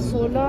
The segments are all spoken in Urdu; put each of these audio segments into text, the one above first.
16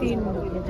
3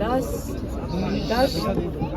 10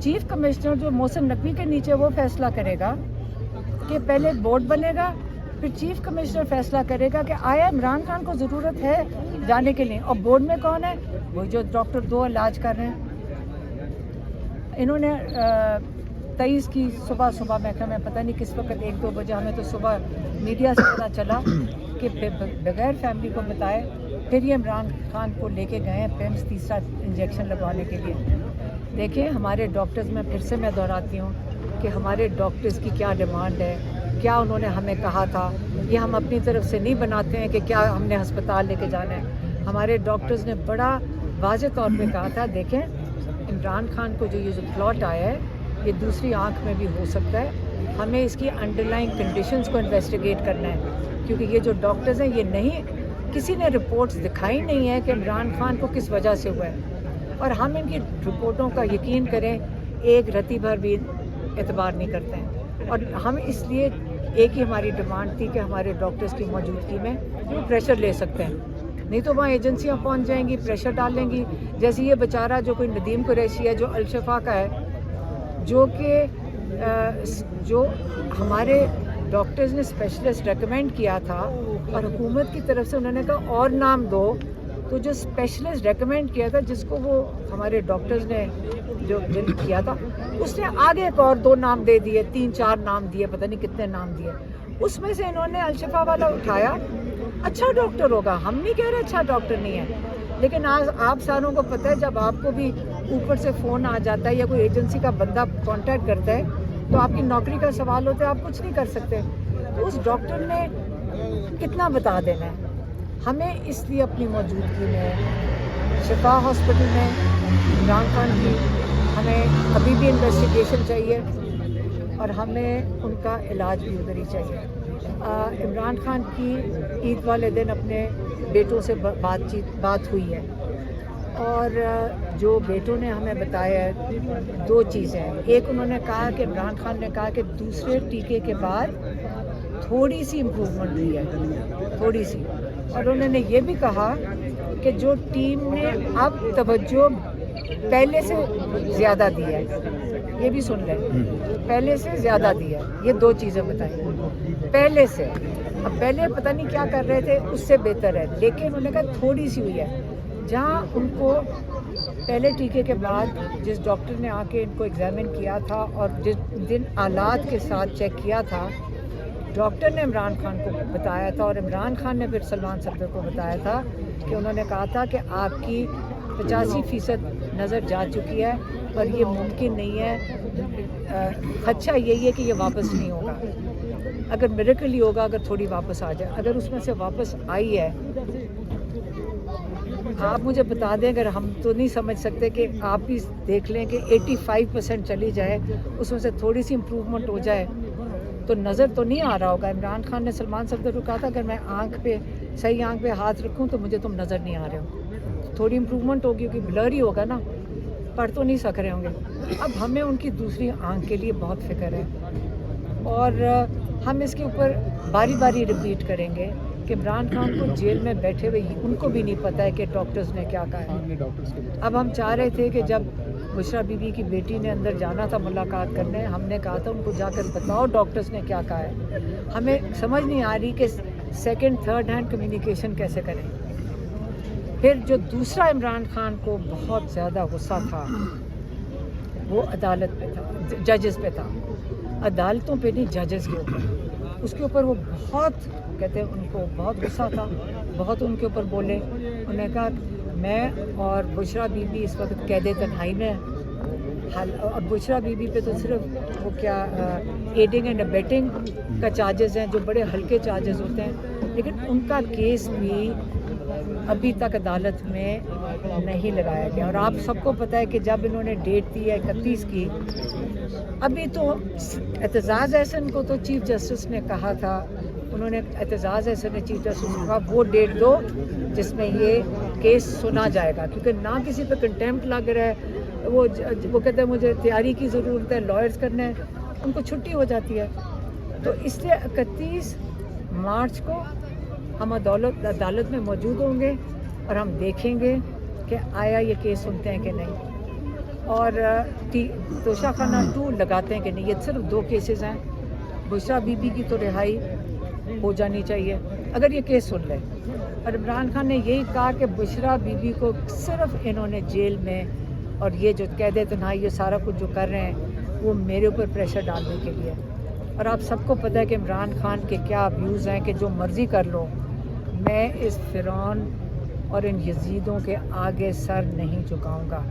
چیف کمشنر جو محسن نقوی کے نیچے وہ فیصلہ کرے گا کہ پہلے بورڈ بنے گا, پھر چیف کمشنر فیصلہ کرے گا کہ آیا عمران خان کو ضرورت ہے جانے کے لیے, اور بورڈ میں کون ہے, وہی جو ڈاکٹر 2 علاج کر رہے ہیں. انہوں نے 23 کی صبح میں پتہ نہیں کس وقت 1-2 بجے, ہمیں تو صبح میڈیا سے پتہ چلا کہ بغیر فیملی کو بتائے پھر یہ عمران خان کو لے کے گئے ہیں پیمس تیسرا انجیکشن لگوانے کے لیے. دیکھیں ہمارے ڈاکٹرز, میں پھر سے دہراتی ہوں کہ ہمارے ڈاکٹرز کی کیا ڈیمانڈ ہے, کیا انہوں نے ہمیں کہا تھا. یہ ہم اپنی طرف سے نہیں بناتے ہیں کہ کیا ہم نے ہسپتال لے کے جانا ہے. ہمارے ڈاکٹرز نے بڑا واضح طور پہ کہا تھا دیکھیں عمران خان کو جو پلاٹ آیا ہے یہ دوسری آنکھ میں بھی ہو سکتا ہے, ہمیں اس کی انڈر لائن کنڈیشنز کو انویسٹیگیٹ کرنا ہے, کیونکہ یہ جو ڈاکٹرز ہیں یہ نہیں, کسی نے رپورٹس دکھائی نہیں ہے کہ عمران خان کو کس وجہ سے ہوا ہے, اور ہم ان کی رپورٹوں کا یقین کریں ایک رتی بھر بھی اعتبار نہیں کرتے ہیں. اور ہم اس لیے ایک ہی ہماری ڈیمانڈ تھی کہ ہمارے ڈاکٹرز کی موجودگی میں وہ پریشر لے سکتے ہیں, نہیں تو وہاں ایجنسیاں پہنچ جائیں گی, پریشر ڈالیں گی. جیسے یہ بیچارہ جو کوئی ندیم قریشی ہے جو الشفا کا ہے, جو کہ جو ہمارے ڈاکٹرز نے اسپیشلسٹ ریکمینڈ کیا تھا اور حکومت کی طرف سے انہوں نے کہا اور نام دو, تو جو اسپیشلسٹ ریکمینڈ کیا تھا جس کو وہ ہمارے ڈاکٹرز نے جو کیا تھا اس نے آگے ایک اور 2 نام دے دیے, 3-4 نام دیے, پتہ نہیں کتنے نام دیے. اس میں سے انہوں نے الشفا والا اٹھایا. اچھا ڈاکٹر ہوگا, ہم نہیں کہہ رہے اچھا ڈاکٹر نہیں ہے, لیکن آج آپ ساروں کو پتہ ہے جب آپ کو بھی اوپر سے فون آ جاتا ہے یا کوئی ایجنسی کا بندہ کانٹیکٹ کرتا ہے تو آپ کی نوکری کا سوال ہوتا ہے, آپ کچھ نہیں کر سکتے. تو اس ڈاکٹر نے کتنا بتا دینا ہے. ہمیں اس لیے اپنی موجودگی میں شفا ہاسپٹل میں عمران خان کی ہمیں ابھی بھی انویسٹیگیشن چاہیے اور ہمیں ان کا علاج بھی ادھر ہی چاہیے. عمران خان کی عید والے دن اپنے بیٹوں سے بات ہوئی ہے, اور جو بیٹوں نے ہمیں بتایا ہے 2 چیزیں ہیں. ایک انہوں نے کہا کہ عمران خان نے کہا کہ دوسرے ٹیکے کے بعد تھوڑی سی امپروومنٹ ہوئی ہے, تھوڑی سی, اور انہوں نے یہ بھی کہا کہ جو ٹیم نے اب توجہ پہلے سے زیادہ دی ہے, یہ بھی سن لیں, پہلے سے زیادہ دی ہے. یہ 2 چیزیں بتائیں پہلے سے. اب پہلے پتہ نہیں کیا کر رہے تھے, اس سے بہتر ہے, لیکن انہوں نے کہا تھوڑی سی ہوئی ہے. جہاں ان کو پہلے ٹیکے کے بعد جس ڈاکٹر نے آ کے ان کو ایگزامن کیا تھا اور جن آلات کے ساتھ چیک کیا تھا, ڈاکٹر نے عمران خان کو بتایا تھا اور عمران خان نے پھر سلمان صفدر کو بتایا تھا کہ انہوں نے کہا تھا کہ آپ کی 85% نظر جا چکی ہے اور یہ ممکن نہیں ہے, خدشہ یہی ہے کہ یہ واپس نہیں ہوگا. اگر میریکل ہی ہوگا اگر تھوڑی واپس آ جائے, اگر اس میں سے واپس آئی ہے آپ مجھے بتا دیں, اگر ہم تو نہیں سمجھ سکتے کہ آپ بھی دیکھ لیں کہ 85% چلی جائے, اس میں سے تھوڑی سی امپروومنٹ ہو جائے تو نظر تو نہیں آ رہا ہوگا. عمران خان نے سلمان صفدر کو کہا تھا اگر میں آنکھ پہ صحیح آنکھ پہ ہاتھ رکھوں تو مجھے تم نظر نہیں آ رہے ہو, تھوڑی امپروومنٹ ہوگی کیونکہ بلر ہی ہوگا نا, پڑھ تو نہیں سک رہے ہوں گے. اب ہمیں ان کی دوسری آنکھ کے لیے بہت فکر ہے اور ہم اس کے اوپر باری باری ریپیٹ کریں گے کہ عمران خان کو جیل میں بیٹھے ہوئے ان کو بھی نہیں پتہ ہے کہ ڈاکٹرز نے کیا کہا ہے. اب ہم چاہ رہے تھے کہ جب بشرا بی بی کی بیٹی نے اندر جانا تھا ملاقات کرنے, ہم نے کہا تھا ان کو جا کر بتاؤ ڈاکٹرز نے کیا کہا ہے. ہمیں سمجھ نہیں آ رہی کہ 2nd 3rd ہینڈ کمیونیکیشن کیسے کریں. پھر جو دوسرا عمران خان کو بہت زیادہ غصہ تھا وہ عدالت پہ تھا, ججز پہ تھا, عدالتوں پہ نہیں ججز کے اوپر. اس کے اوپر وہ بہت کہتے ہیں ان کو بہت غصہ تھا, بہت ان کے اوپر بولے. انہوں نے کہا میں اور بشرا بی بی اس وقت قید تنہائی میں ہیں, اور بشرا بی بی پہ تو صرف وہ کیا ایڈنگ اینڈ ابیٹنگ کا چارجز ہیں جو بڑے ہلکے چارجز ہوتے ہیں, لیکن ان کا کیس بھی ابھی تک عدالت میں نہیں لگایا گیا. اور آپ سب کو پتہ ہے کہ جب انہوں نے ڈیٹ دی ہے 31 کی, ابھی تو اعتزاز احسن کو تو چیف جسٹس نے کہا تھا, انہوں نے اعتزاز احسن نے چیف جسٹس کو کہا وہ ڈیٹ دو جس میں یہ کیس سنا جائے گا, کیونکہ نہ کسی پہ کنٹیمپٹ لگ رہا ہے. وہ کہتے ہیں مجھے تیاری کی ضرورت ہے, لائرز کرنے ہیں, ان کو چھٹی ہو جاتی ہے. تو اس لیے 31 مارچ کو ہم عدالت میں موجود ہوں گے اور ہم دیکھیں گے کہ آیا یہ کیس سنتے ہیں کہ نہیں. اور توشہ خانہ 2 لگاتے ہیں کہ نہیں. یہ صرف 2 کیسز ہیں. بشرا بی بی کی تو رہائی ہو جانی چاہیے اگر یہ کیس سن لے. اور عمران خان نے یہی کہا کہ بشرا بی بی کو صرف انہوں نے جیل میں اور یہ جو قید تنہائی یہ سارا کچھ جو کر رہے ہیں وہ میرے اوپر پریشر ڈالنے کے لیے. اور آپ سب کو پتہ ہے کہ عمران خان کے کیا ویوز ہیں کہ جو مرضی کر لو. میں اس فرعون اور ان یزیدوں کے آگے سر نہیں جھکاؤں گا.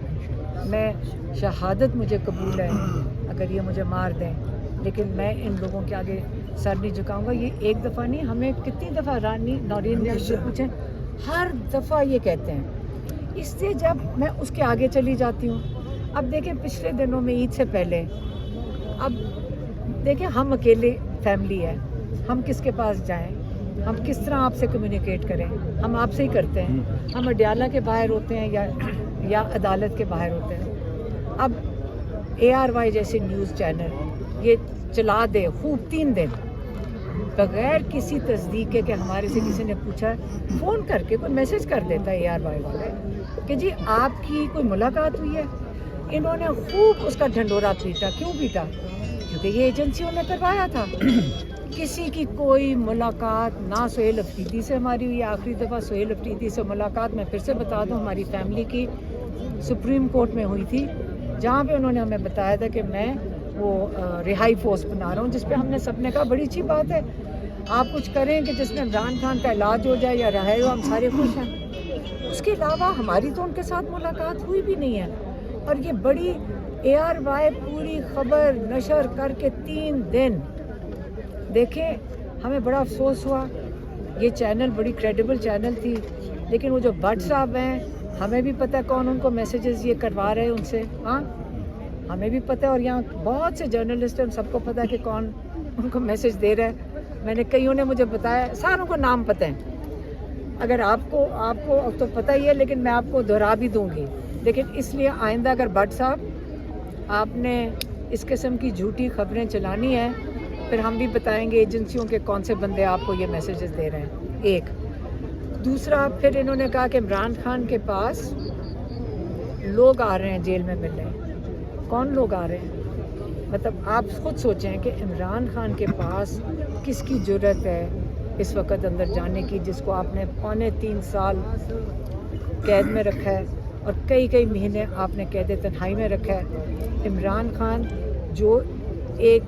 میں شہادت مجھے قبول ہے اگر یہ مجھے مار دیں لیکن میں ان لوگوں کے آگے سر نہیں جھکاؤں گا. یہ ایک دفعہ نہیں, ہمیں کتنی دفعہ نورین سے پوچھیں, ہر دفعہ یہ کہتے ہیں. اس لیے جب میں اس کے آگے چلی جاتی ہوں. اب دیکھیں پچھلے دنوں میں عید سے پہلے, اب دیکھیں ہم اکیلے فیملی ہے, ہم کس کے پاس جائیں, ہم کس طرح آپ سے کمیونیکیٹ کریں. ہم آپ سے ہی کرتے ہیں. ہم اڈیالہ کے باہر ہوتے ہیں یا عدالت کے باہر ہوتے ہیں. اب ARY جیسے نیوز چینل یہ چلا دے خوب 3 دن بغیر کسی تصدیق کے کہ ہمارے سے کسی نے پوچھا, فون کر کے کوئی میسج کر دیتا ہے ARY والے کہ جی آپ کی کوئی ملاقات ہوئی ہے. انہوں نے خوب اس کا ڈھنڈورا پیٹا. کیوں پیٹا؟ کیونکہ یہ ایجنسیوں نے کروایا تھا. کسی کی کوئی ملاقات نہ سہیل افریدی سے ہماری ہوئی. آخری دفعہ سہیل افریدی سے ملاقات میں پھر سے بتا دوں ہماری فیملی کی سپریم کورٹ میں ہوئی تھی, جہاں پہ انہوں نے ہمیں بتایا تھا کہ میں وہ رہائی فورس بنا رہا ہوں, جس پہ ہم نے سب نے کہا بڑی اچھی بات ہے, آپ کچھ کریں کہ جس میں عمران خان کا علاج ہو جائے یا رہائی ہو, ہم سارے خوش ہیں. اس کے علاوہ ہماری تو ان کے ساتھ ملاقات ہوئی بھی نہیں ہے. اور یہ بڑی ARY پوری خبر نشر کر کے 3 دن دیکھیں. ہمیں بڑا افسوس ہوا. یہ چینل بڑی کریڈیبل چینل تھی, لیکن وہ جو بٹ صاحب ہیں ہمیں بھی پتہ ہے کون ان کو میسیجز یہ کروا رہے ہیں ان سے. ہاں ہمیں بھی پتہ ہے, اور یہاں بہت سے جرنلسٹ ہیں, سب کو پتہ ہے کہ کون ان کو میسیج دے رہا ہے. میں نے کئیوں نے مجھے بتایا, ساروں کو نام پتہ ہیں. اگر آپ کو تو پتہ ہی ہے, لیکن میں آپ کو دہرا بھی دوں گی. لیکن اس لیے آئندہ اگر بٹ صاحب آپ نے اس قسم کی جھوٹی خبریں چلانی ہیں, پھر ہم بھی بتائیں گے ایجنسیوں کے کون سے بندے آپ کو یہ میسیجز دے رہے ہیں. ایک دوسرا, پھر انہوں نے کہا کہ عمران خان کے پاس لوگ آ رہے ہیں جیل میں ملنے. کون لوگ آ رہے ہیں؟ مطلب آپ خود سوچیں کہ عمران خان کے پاس کس کی جرت ہے اس وقت اندر جانے کی, جس کو آپ نے 3.25 سال قید میں رکھا ہے اور کئی مہینے آپ نے قید تنہائی میں رکھا ہے. عمران خان جو ایک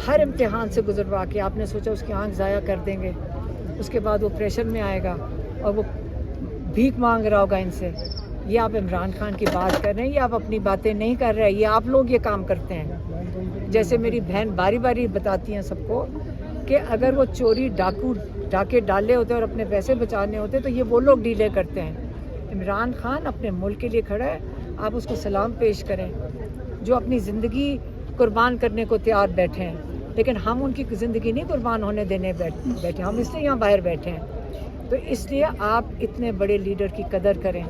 ہر امتحان سے گزروا کے آپ نے سوچا اس کی آنکھ ضائع کر دیں گے, اس کے بعد وہ پریشر میں آئے گا اور وہ بھیک مانگ رہا ہوگا ان سے. یہ آپ عمران خان کی بات کر رہے ہیں, یہ آپ اپنی باتیں نہیں کر رہے, یہ آپ لوگ یہ کام کرتے ہیں. جیسے میری بہن باری باری بتاتی ہیں سب کو کہ اگر وہ چوری ڈاکے ڈالے ہوتے اور اپنے پیسے بچانے ہوتے تو یہ وہ لوگ ڈیلے کرتے ہیں. عمران خان اپنے ملک کے لیے کھڑا ہے, آپ اس کو سلام پیش کریں. جو اپنی زندگی قربان کرنے کو تیار بیٹھے ہیں, لیکن ہم ان کی زندگی نہیں قربان ہونے دینے بیٹھے, ہم اس لیے یہاں باہر بیٹھے ہیں. تو اس لیے آپ اتنے بڑے لیڈر کی قدر کریں,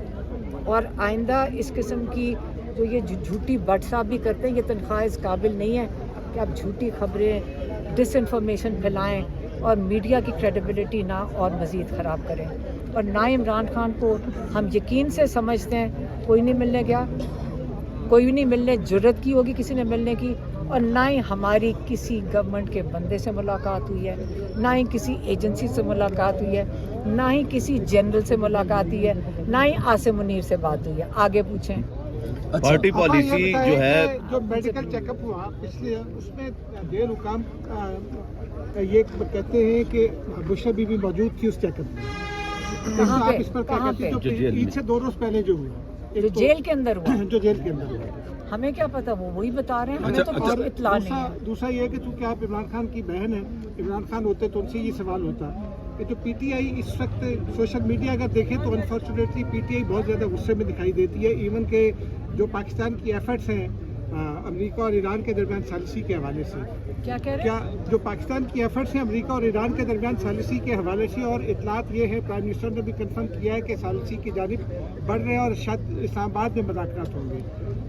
اور آئندہ اس قسم کی جو یہ جھوٹی بٹ صاحب بھی کرتے ہیں, یہ تنخواہ اس قابل نہیں ہے کہ آپ جھوٹی خبریں ڈس انفارمیشن پھیلائیں اور میڈیا کی کریڈیبلٹی نہ اور مزید خراب کریں. اور نہ عمران خان کو ہم یقین سے سمجھتے ہیں, کوئی نہیں ملنے گیا, کوئی نہیں ملنے جرت کی ہوگی کسی نے ملنے کی, اور نہ ہی ہماری کسی گورنمنٹ کے بندے سے ملاقات ہوئی ہے, نہ ہی کسی ایجنسی سے ملاقات ہوئی ہے, نہ ہی کسی جنرل سے ملاقات ہوئی ہے, نہ ہی عاصم منیر سے بات ہوئی ہے. آگے پوچھیں. پارٹی پالیسی جو ہے, جو میڈیکل چیک اپ ہوا پچھلے, اس میں دیر حکام یہ کہتے ہیں کہ بشرا بی بی موجود تھی اس چیک اپ میں. آپ اس پر کیا کہتے ہیں؟ جو عید سے 2 روز پہلے جو ہوا, جو جیل کے اندر ہوا, جو جیل کے اندر ہوا, ہمیں کیا پتا, وہ وہی بتا رہے ہیں, ہمیں تو کچھ اطلاع نہیں ہے. دوسرا یہ ہے کہ چونکہ آپ عمران خان کی بہن ہیں, عمران خان ہوتے تو ان سے یہ سوال ہوتا کہ جو پی ٹی آئی اس وقت سوشل میڈیا اگر دیکھیں تو انفارچونیٹلی پی ٹی آئی بہت زیادہ غصے میں دکھائی دیتی ہے. ایون کہ جو پاکستان کی ایفرٹس ہیں امریکہ اور ایران کے درمیان ثالثی کے حوالے سے, کیا کہہ رہے ہیں؟ کیا جو پاکستان کی ایفرٹس ہیں امریکہ اور ایران کے درمیان ثالثی کے حوالے سے, اور اطلاعات یہ ہے پرائم منسٹر نے بھی کنفرم کیا ہے کہ ثالثی کی جانب بڑھ رہے ہیں اور شاید اسلام آباد میں مذاکرات ہوں گے.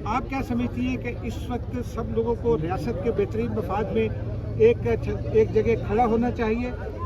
آپ کیا سمجھتی ہیں کہ اس وقت سب لوگوں کو ریاست کے بہترین مفاد میں ایک جگہ کھڑا ہونا چاہیے,